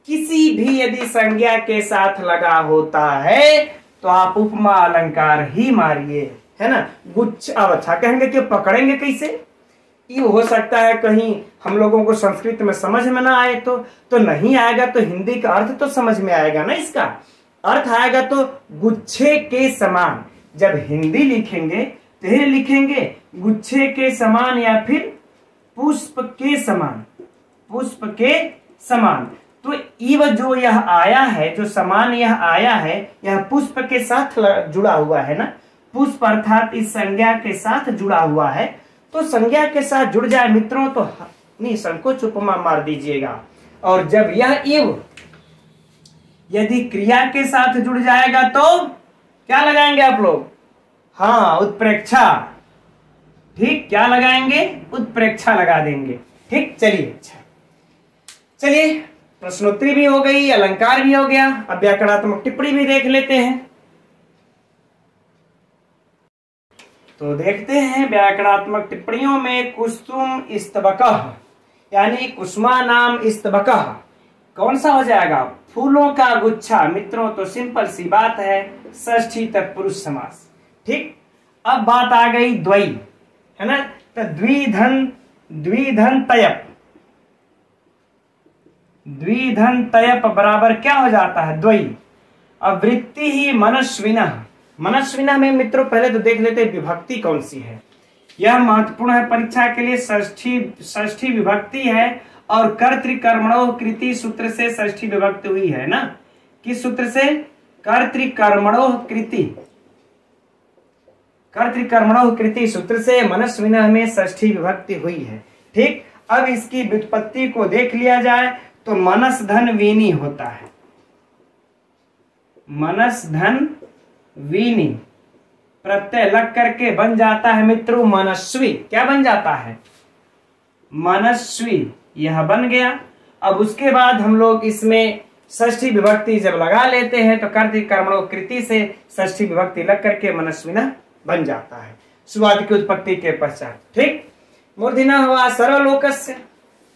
किसी भी यदि संज्ञा के साथ लगा होता है तो आप उपमा अलंकार ही मारिए, है ना। गुच्छ, अब अच्छा कहेंगे कि पकड़ेंगे कैसे? इव हो सकता है कहीं हम लोगों को संस्कृत में समझ में ना आए तो नहीं आएगा, तो हिंदी का अर्थ तो समझ में आएगा ना। इसका अर्थ आएगा तो गुच्छे के समान। जब हिंदी लिखेंगे तो ये लिखेंगे गुच्छे के समान या फिर पुष्प के समान, पुष्प के समान। तो इव जो यह आया है, जो समान यह आया है, यह पुष्प के साथ जुड़ा हुआ है ना। पुष्प अर्थात इस संज्ञा के साथ जुड़ा हुआ है, तो संज्ञा के साथ जुड़ जाए मित्रों तो निसंकोच उपमा मार दीजिएगा। और जब यह इव यदि क्रिया के साथ जुड़ जाएगा तो क्या लगाएंगे आप लोग? हाँ, उत्प्रेक्षा। ठीक, क्या लगाएंगे? उत्प्रेक्षा लगा देंगे। ठीक, चलिए अच्छा, चलिए प्रश्नोत्तरी भी हो गई, अलंकार भी हो गया, अब व्याकरणात्मक टिप्पणी भी देख लेते हैं। तो देखते हैं व्याकरणात्मक टिप्पणियों में कुसुम स्तबकः यानी कुसुमा नाम स्तबकः कौन सा हो जाएगा? फूलों का गुच्छा। मित्रों तो सिंपल सी बात है, षष्ठी तत्पुरुष समास। ठीक, अब बात आ गई द्वयी, है ना। तो द्विधन तयप, द्विधन तयप बराबर क्या हो जाता है? द्वयी। अब वृत्ति ही मनस्विनः, मनस्विनः में मित्रों पहले तो देख लेते हैं विभक्ति कौन सी है। यह महत्वपूर्ण है परीक्षा के लिए। षष्ठी विभक्ति है, और कर्तृकर्मणोः कृति सूत्र से षष्ठी विभक्ति हुई है ना। किस सूत्र से? कर्तृकर्मणोः कृति, कर्तृकर्मणोः कृति सूत्र से मनस्विनः में षष्ठी विभक्ति हुई है। ठीक, अब इसकी व्युत्पत्ति को देख लिया जाए तो मनस धन वीनी होता है। मनस धन वीनी प्रत्यय लग करके बन जाता है मित्रों मनस्वी। क्या बन जाता है? मनस्वी, यह बन गया। अब उसके बाद हम लोग इसमें षष्ठी विभक्ति जब लगा लेते हैं तो कर्तृकर्मणोः कृति से षष्ठी विभक्ति लग करके मनस्विनः बन जाता है सुवाद की उत्पत्ति के पश्चात। ठीक, मूर्धन्य हुआ सर्वलोकस्य।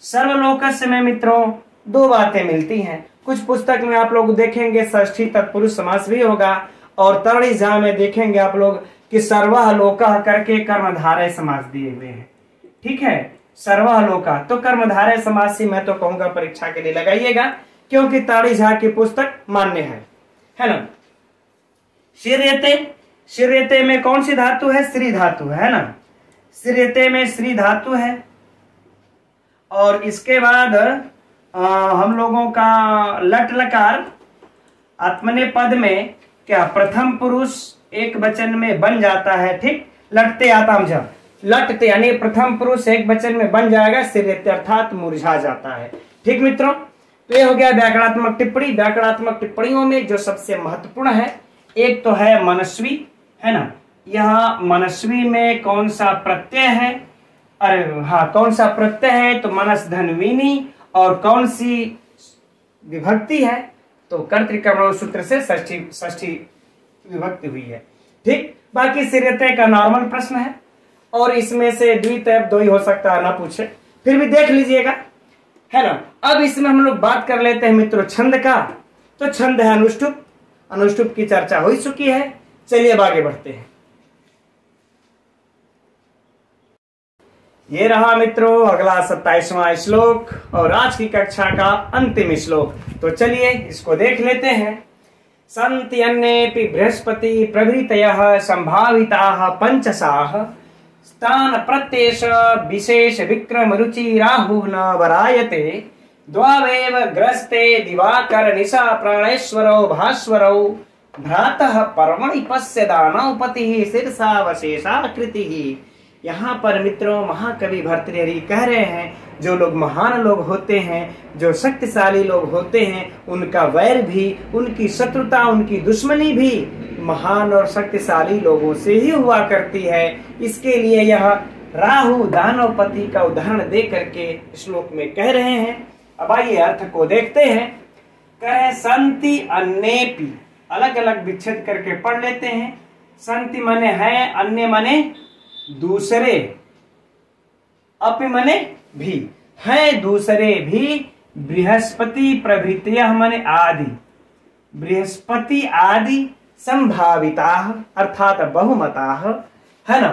सर्वलोकस्य में मित्रों 2 बातें मिलती हैं। कुछ पुस्तक में आप लोग देखेंगे षष्ठी तत्पुरुष समास भी होगा, और तरणी झा में देखेंगे आप लोग कि सर्वः लोकः करके कर्मधारय समास दिए हुए हैं। ठीक है, सर्वः लोकः तो कर्मधारय समास ही मैं तो कहूंगा परीक्षा के लिए लगाइएगा, क्योंकि ताड़ी झा की पुस्तक मान्य है ना। शिर्यते, शिर्यते में कौन सी धातु है? श्री धातु है ना। शिर्यते में श्री धातु है, और इसके बाद हम लोगों का लट लकार आत्मनेपद में क्या प्रथम पुरुष एक वचन में बन जाता है। ठीक, लटते आताम जब लटते यानी प्रथम पुरुष एक वचन में बन जाएगा, शिर्यते अर्थात मुरझा जाता है। ठीक मित्रों, तो ये हो गया व्याकरणात्मक टिप्पणी। व्याकरणात्मक में जो सबसे महत्वपूर्ण है, एक तो है मनस्वी, है ना। यह मनस्वी में कौन सा प्रत्यय है? अरे हाँ, कौन सा प्रत्यय है? तो मनस धन्विनी। और कौन सी विभक्ति है? तो कर्तृकर्मणो सूत्र से षष्ठी विभक्ति हुई है। ठीक, बाकी सिरते का नॉर्मल प्रश्न है और इसमें से द्वितीय दो ही हो सकता है, ना पूछे, फिर भी देख लीजिएगा, है ना। अब इसमें हम लोग बात कर लेते हैं मित्रों छंद का। तो छंद है अनुष्टुप। अनुष्टुप की चर्चा हो चुकी है। चलिए अब आगे बढ़ते हैं। ये रहा मित्रों अगला 27वां श्लोक और आज की कक्षा का अंतिम श्लोक। तो चलिए इसको देख लेते हैं। सन्ति अन्येऽपि बृहस्पति प्रभृतयः संभाविताः पंचसाः तान् प्रत्येष विशेष विक्रम रुचि राहुः न वरायते द्वावेव ग्रस्ते दिवाकर निशा प्राणेश्वरौ भास्वरौ भ्रातः पर्वणि पश्य दानवपतिः शीर्षावशेषाकृतिः। यहाँ पर मित्रों महाकवि भर्तृहरि कह रहे हैं जो लोग महान लोग होते हैं, जो शक्तिशाली लोग होते हैं, उनका वैर भी, उनकी शत्रुता, उनकी दुश्मनी भी महान और शक्तिशाली लोगों से ही हुआ करती है। इसके लिए यह राहु दानवपति का उदाहरण दे करके श्लोक में कह रहे हैं। अब आइए अर्थ को देखते हैं। कहे संति अन्येपि, अलग अलग विच्छेद करके पढ़ लेते हैं। संति मने है, अन्य मने दूसरे, अपि मने भी, है दूसरे भी, बृहस्पति प्रभृतयः मने आदि, बृहस्पति आदि, संभाविताः अर्थात बहुमताः, है ना।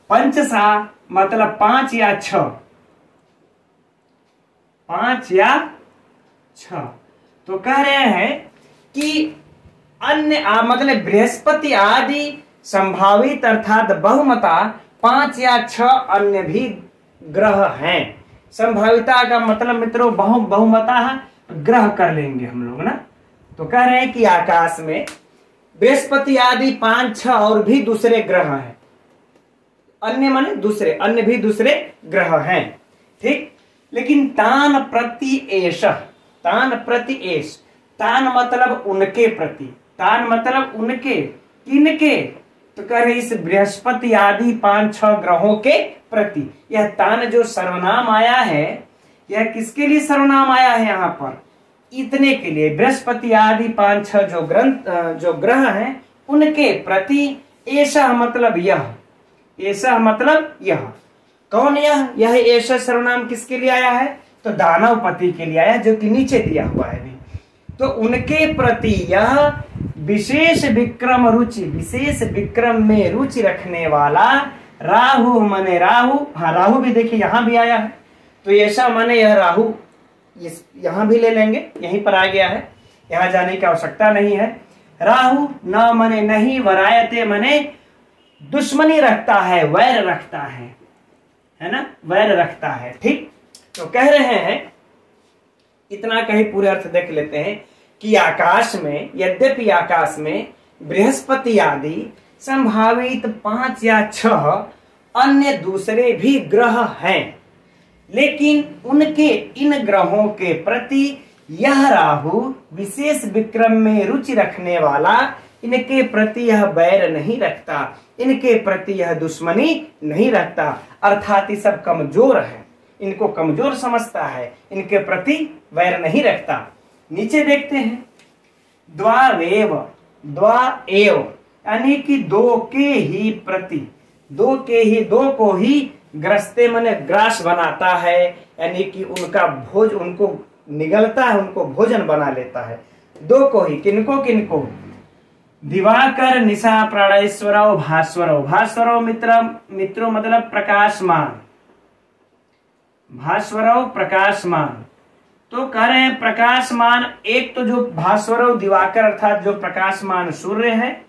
पंचसा मतलब 5 या 6, 5 या 6। तो कह रहे हैं कि अन्य मतलब बृहस्पति आदि संभावित अर्थात बहुमता 5 या 6 अन्य भी ग्रह हैं। संभाविता का मतलब मित्रों बहुमता ग्रह कर लेंगे हम लोग ना। तो कह रहे हैं कि आकाश में बृहस्पति आदि 5-6 और भी दूसरे ग्रह हैं। अन्य माने दूसरे, अन्य भी दूसरे ग्रह हैं। ठीक, लेकिन तान प्रति एष, तान प्रति एष, तान मतलब उनके प्रति, तान मतलब उनके, किनके? तो कह रहे इस बृहस्पति आदि 5-6 ग्रहों के प्रति। यह तान जो सर्वनाम आया है, यह किसके लिए सर्वनाम आया है? यहाँ पर इतने के लिए, बृहस्पति आदि 5-6 जो ग्रह हैं उनके प्रति। ऐसा मतलब यह, ऐसा मतलब यह। कौन यह? यह ऐसा सर्वनाम किसके लिए आया है? तो दानवपति के लिए आया, जो कि नीचे दिया हुआ है। तो उनके प्रति यह विशेष विक्रम रुचि, विशेष विक्रम में रुचि रखने वाला राहु माने राहु, हाँ राहु भी देखिए यहाँ भी आया है। तो ऐसा माने यह राहु, यहां भी ले लेंगे, यहीं पर आ गया है, यहां जाने की आवश्यकता नहीं है। राहु न मने नहीं, वरायते मने दुश्मनी रखता है, वैर रखता है ना, वैर रखता है। ठीक, तो कह रहे हैं इतना कहीं पूरे अर्थ देख लेते हैं कि आकाश में, यद्यपि आकाश में बृहस्पति आदि संभावित 5 या 6 अन्य दूसरे भी ग्रह हैं, लेकिन उनके इन ग्रहों के प्रति यह राहु विशेष विक्रम में रुचि रखने वाला इनके प्रति यह बैर नहीं रखता, इनके प्रति यह दुश्मनी नहीं रखता। अर्थात ये सब कमजोर है, इनको कमजोर समझता है, इनके प्रति वैर नहीं रखता। नीचे देखते हैं द्वावेव, द्वाएव यानी कि दो के ही प्रति, दो के ही, दो को ही ग्रस्ते मने ग्रास बनाता है, यानी कि उनका भोज उनको निगलता है, उनको भोजन बना लेता है। दो को ही, किनको किनको? दिवाकर निशा प्राणेश्वरौ भास्वरौ, भास्वरौ मित्रों मतलब प्रकाशमान, भास्वरौ प्रकाशमान। तो कह रहे हैं प्रकाशमान, एक तो जो भास्वरौ दिवाकर अर्थात जो प्रकाशमान सूर्य है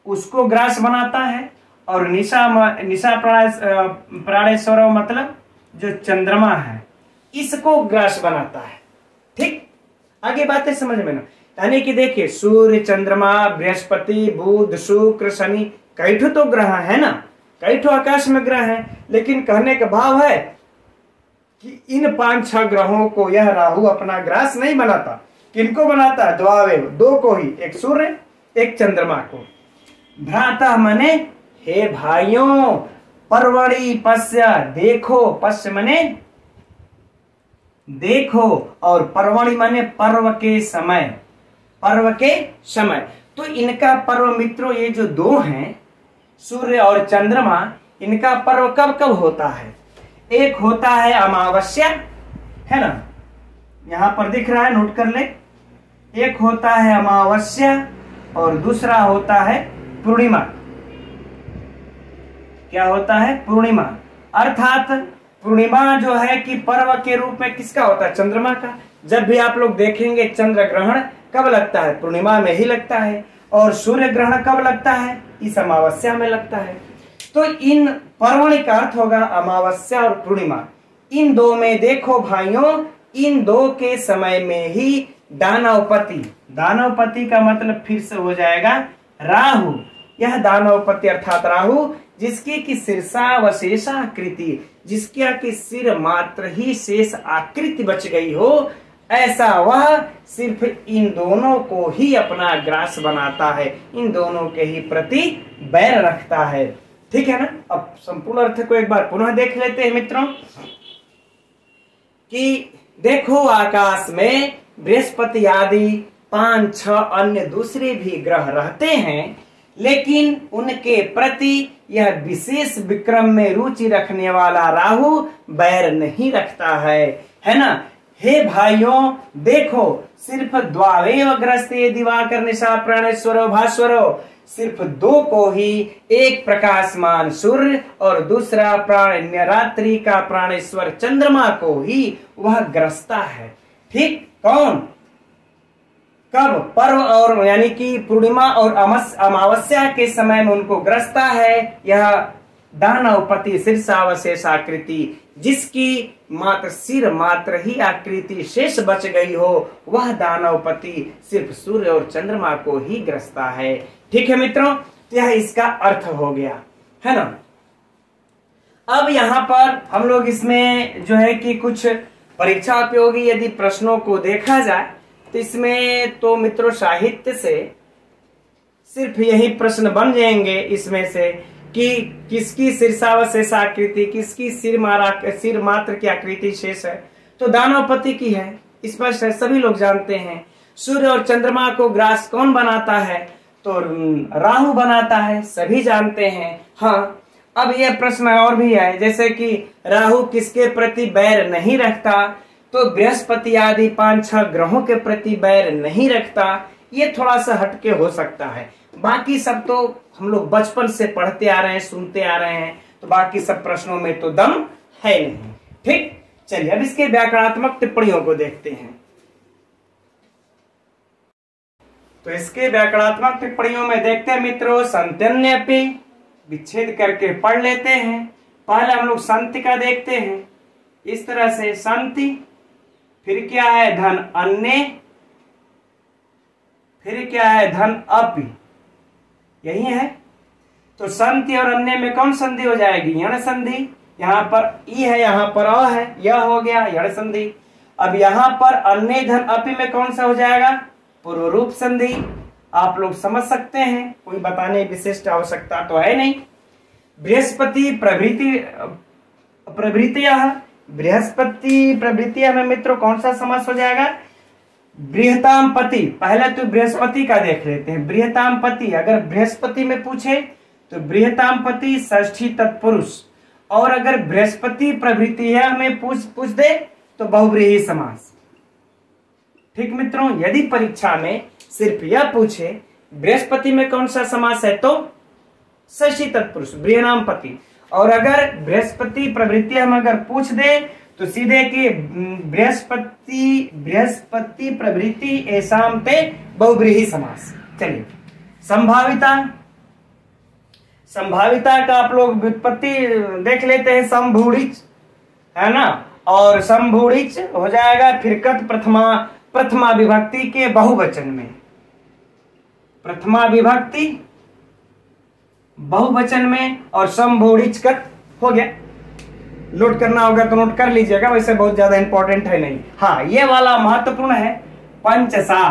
उसको ग्रास बनाता है, और निशा प्राणेश्वरौ मतलब जो चंद्रमा है इसको ग्रास बनाता है। ठीक, आगे बातें समझ में ना। यानी कि देखिए सूर्य, चंद्रमा, बृहस्पति, बुध, शुक्र, शनि, कई ठो तो ग्रह है ना, कई ठो आकाश में ग्रह है, लेकिन कहने का भाव है कि इन 5-6 ग्रहों को यह राहु अपना ग्रास नहीं बनाता। किनको बनाता है? द्वावेव, दो को ही, एक सूर्य एक चंद्रमा को। भ्राता मने हे भाइयों, पर्वणि पश्य, देखो, पश्य मने देखो, और पर्वणि माने पर्व के समय, पर्व के समय। तो इनका पर्व मित्रों ये जो दो हैं, सूर्य और चंद्रमा, इनका पर्व कब कब होता है? एक होता है अमावस्या, है ना, यहां पर दिख रहा है, नोट कर ले। एक होता है अमावस्या और दूसरा होता है पूर्णिमा। क्या होता है? पूर्णिमा। अर्थात पूर्णिमा जो है कि पर्व के रूप में किसका होता है? चंद्रमा का। जब भी आप लोग देखेंगे चंद्र ग्रहण कब लगता है? पूर्णिमा में ही लगता है। और सूर्य ग्रहण कब लगता है? इस अमावस्या में लगता है। तो इन पर्वणि का अर्थ होगा अमावस्या और पूर्णिमा। इन दो में देखो भाइयों, इन दो के समय में ही दानवपति, दानवपति का मतलब फिर से हो जाएगा राहु। यह दानवपति अर्थात राहु, जिसकी की शीर्षावशेष आकृति, जिसकी की सिर मात्र ही शेष आकृति बच गई हो, ऐसा वह सिर्फ इन दोनों को ही अपना ग्रास बनाता है, इन दोनों के ही प्रति बैर रखता है। ठीक है ना। अब संपूर्ण अर्थ को एक बार पुनः देख लेते हैं मित्रों, कि देखो आकाश में बृहस्पति आदि 5-6 अन्य दूसरे भी ग्रह रहते हैं, लेकिन उनके प्रति यह विशेष विक्रम में रुचि रखने वाला राहु बैर नहीं रखता है ना। हे भाइयों देखो, सिर्फ द्वावेव ग्रस्ते दिवाकर निशा प्राणेश्वरो भास्वरो, सिर्फ दो को ही, एक प्रकाशमान सूर्य और दूसरा प्राण रात्रि का प्राणेश्वर चंद्रमा को ही वह ग्रसता है। ठीक, कौन? कब? पर्व और यानी कि पूर्णिमा और अमावस्या के समय में उनको ग्रसता है यह दानवपति शीर्षावशेष आकृति, जिसकी मात्र सिर मात्र ही आकृति शेष बच गई हो, वह दानवपति सिर्फ सूर्य और चंद्रमा को ही ग्रसता है। ठीक है मित्रों, तो यह इसका अर्थ हो गया, है ना। अब यहाँ पर हम लोग इसमें जो है कि कुछ परीक्षा उपयोगी यदि प्रश्नों को देखा जाए तो इसमें तो मित्रों साहित्य से सिर्फ यही प्रश्न बन जाएंगे इसमें से कि किसकी शीर्षावशेष आकृति, किसकी सिर मात्र की आकृति शेष है, तो दानवपति की है, स्पष्ट है, सभी लोग जानते हैं। सूर्य और चंद्रमा को ग्रास कौन बनाता है? तो राहु बनाता है, सभी जानते हैं। हाँ, अब यह प्रश्न और भी है, जैसे कि राहु किसके प्रति बैर नहीं रखता, तो बृहस्पति आदि 5-6 ग्रहों के प्रति बैर नहीं रखता। ये थोड़ा सा हटके हो सकता है, बाकी सब तो हम लोग बचपन से पढ़ते आ रहे हैं, सुनते आ रहे हैं, तो बाकी सब प्रश्नों में तो दम है नहीं। ठीक, चलिए अब इसके व्याकरणात्मक टिप्पणियों को देखते हैं। तो इसके व्याकरणात्मक टिप्पणियों में देखते हैं मित्रों, संत्यन्यपि, विच्छेद करके पढ़ लेते हैं। पहले हम लोग संति का देखते हैं, इस तरह से संति, फिर क्या है धन अन्य, फिर क्या है धन अपि, यही है। तो संति और अन्य में कौन संधि हो जाएगी? यण संधि। यहाँ पर ई है, यहाँ पर अ है, यह हो गया यण संधि। अब यहाँ पर अन्य धन अपि में कौन सा हो जाएगा? पूर्व रूप संधि। आप लोग समझ सकते हैं, कोई बताने विशिष्ट आवश्यकता तो है नहीं। बृहस्पति प्रभृतियः, बृहस्पति प्रभृतियः में मित्रों कौन सा समास हो जाएगा? बृहताम पति। पहले तो बृहस्पति का देख लेते हैं। बृहताम पति, अगर बृहस्पति में पूछे तो बृहताम पति षष्ठी तत्पुरुष, और अगर बृहस्पति प्रभृतियः में पूछ दे तो बहुव्रीहि समास। ठीक मित्रों, यदि परीक्षा में सिर्फ यह पूछे बृहस्पति में कौन सा समास है तो षष्ठी तत्पुरुष बृहनाम पति, और अगर बृहस्पति प्रभृतियः में अगर पूछ दे तो सीधे कि बृहस्पति प्रभृति ऐसाम ते बहुव्रीहि समास। चलिए संभाविता, संभाविता का आप लोग व्युत्पत्ति देख लेते हैं। संभूढ़िच है ना, और संभूढ़िच हो जाएगा फिर कत प्रथमा विभक्ति के बहुवचन में, प्रथमा विभक्ति बहुवचन में, और संभूढ़िच कत हो गया। नोट करना होगा तो नोट कर लीजिएगा, वैसे बहुत ज्यादा इंपॉर्टेंट है नहीं। हाँ, ये वाला महत्वपूर्ण है। पंचसा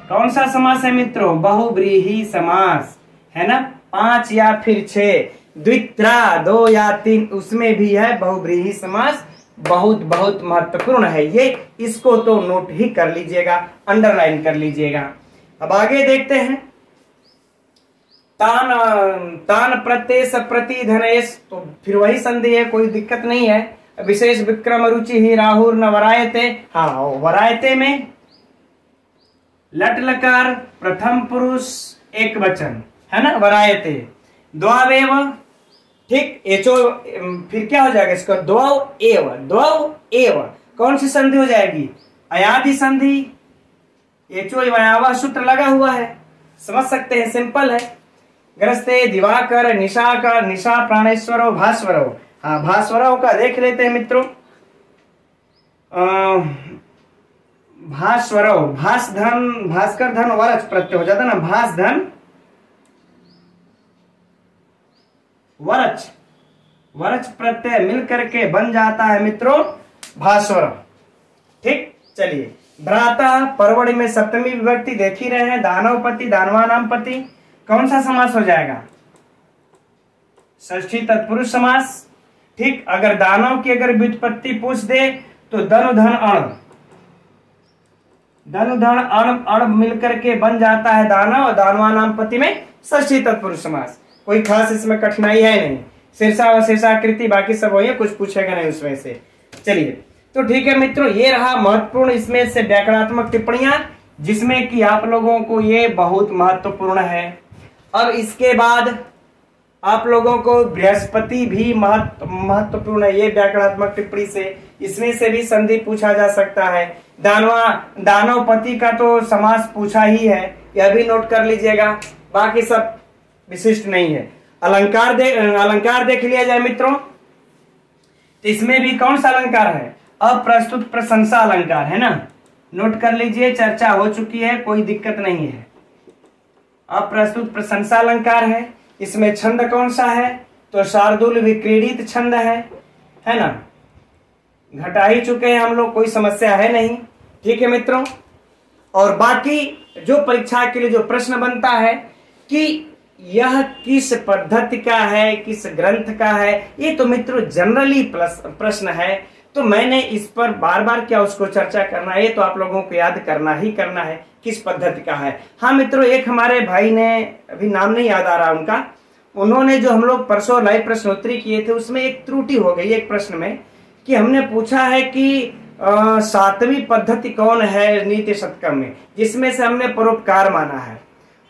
कौन सा समास है मित्रों? बहुव्रीहि समास है ना। 5 या फिर 6, द्वित्रा, 2 या 3, उसमें भी है बहुब्रीहि समास। बहुत बहुत महत्वपूर्ण है ये, इसको तो नोट ही कर लीजिएगा, अंडरलाइन कर लीजिएगा। अब आगे देखते हैं। तान तान प्रत्यय सप्रति धनेश, तो फिर वही संधि है, कोई दिक्कत नहीं है। विशेष विक्रम रुचि ही राहुर न वरायते। हाँ, वरायते में लट लकार प्रथम पुरुष एक वचन है ना, वरायते। द्वावेव, ठीक, एचो, फिर क्या हो जाएगा इसका, द्वौ एव, द्वौ एव, कौन सी संधि हो जाएगी, अयादि संधि। एचो वयावा सूत्र लगा हुआ है, समझ सकते हैं, सिंपल है। ग्रस्ते दिवाकर निशाकर, निशा प्राणेश्वरो भास्वरो। हाँ, भास्वरो का देख लेते हैं मित्रों। भास्वरो, भास धन, भास्कर धन वरच प्रत्यय हो जाता है ना, भास धन वरच, वरच प्रत्यय मिल करके बन जाता है मित्रों भास्वर। ठीक, चलिए। भ्राता परवड़ी में सप्तमी विभक्ति देख ही रहे हैं। दानवपति, दानवानाम पति, कौन सा समास हो जाएगा, षष्ठी तत्पुरुष समास। ठीक, अगर दानव की अगर व्युत्पत्ति पूछ दे तो धनु धन अण, धनु धन अण, अण मिलकर के बन जाता है दानव। दानवानाम पति में षष्ठी तत्पुरुष समास। कोई खास इसमें कठिनाई है नहीं, शीर्षा व शीर्षाकृति बाकी सब वही है, कुछ पूछेगा नहीं उसमें से। चलिए, तो ठीक है मित्रों, ये रहा महत्वपूर्ण इसमें से व्याकरणात्मक टिप्पणियां, जिसमें कि आप लोगों को ये बहुत महत्वपूर्ण है। अब इसके बाद आप लोगों को बृहस्पति भी महत्वपूर्ण है ये व्याकरणात्मक टिप्पणी से, इसमें से भी संधि पूछा जा सकता है। दानवपति का तो समास पूछा ही है, यह भी नोट कर लीजिएगा, बाकी सब विशिष्ट नहीं है। अलंकार देख लिया जाए मित्रों, तो इसमें भी कौन सा अलंकार है, अप्रस्तुत प्रशंसा अलंकार है ना, नोट कर लीजिए, चर्चा हो चुकी है, कोई दिक्कत नहीं है। अप्रस्तुत प्रशंसा अलंकार है। इसमें छंद कौन सा है, तो शार्दूल विक्रीडित छंद है ना, घटा ही चुके हैं हम लोग, कोई समस्या है नहीं। ठीक है मित्रों, और बाकी जो परीक्षा के लिए जो प्रश्न बनता है कि यह किस पद्धति का है, किस ग्रंथ का है, ये तो मित्रों जनरली प्रश्न है, तो मैंने इस पर बार बार क्या उसको चर्चा करना है, तो आप लोगों को याद करना ही करना है किस पद्धति का है। हाँ मित्रों, एक हमारे भाई ने, अभी नाम नहीं याद आ रहा उनका, उन्होंने जो हम लोग परसों लाइव प्रश्नोत्तरी किए थे उसमें एक त्रुटि हो गई एक प्रश्न में, कि हमने पूछा है कि 7वीं पद्धति कौन है नीति शतकम में, जिसमें से हमने परोपकार माना है,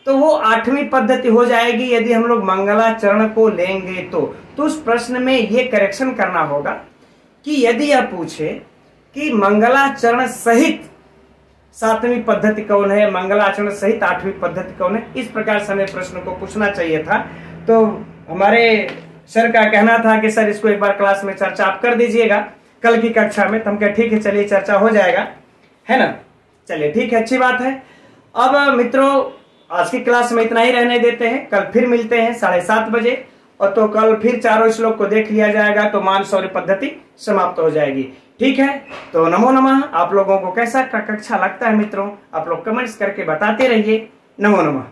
तो वो 8वीं पद्धति हो जाएगी यदि हम लोग मंगलाचरण को लेंगे तो उस प्रश्न में ये करेक्शन करना होगा कि यदि आप पूछे कि मंगलाचरण सहित 7वीं पद्धति कौन है, मंगलाचरण सहित 8वीं पद्धति कौन है, इस प्रकार से हमें प्रश्न को पूछना चाहिए था। तो हमारे सर का कहना था कि सर इसको एक बार क्लास में चर्चा आप कर दीजिएगा कल की कक्षा में, तो हम कहे ठीक है, चलिए चर्चा हो जाएगा, है ना। चलिए ठीक है, अच्छी बात है। अब मित्रों, आज की क्लास में इतना ही रहने देते हैं, कल फिर मिलते हैं 7:30 बजे, और तो कल फिर चारों श्लोक को देख लिया जाएगा, तो मान शौर्य पद्धति समाप्त हो जाएगी। ठीक है, तो नमो नमः। आप लोगों को कैसा कक्षा लगता है मित्रों, आप लोग कमेंट्स करके बताते रहिए। नमो नमः।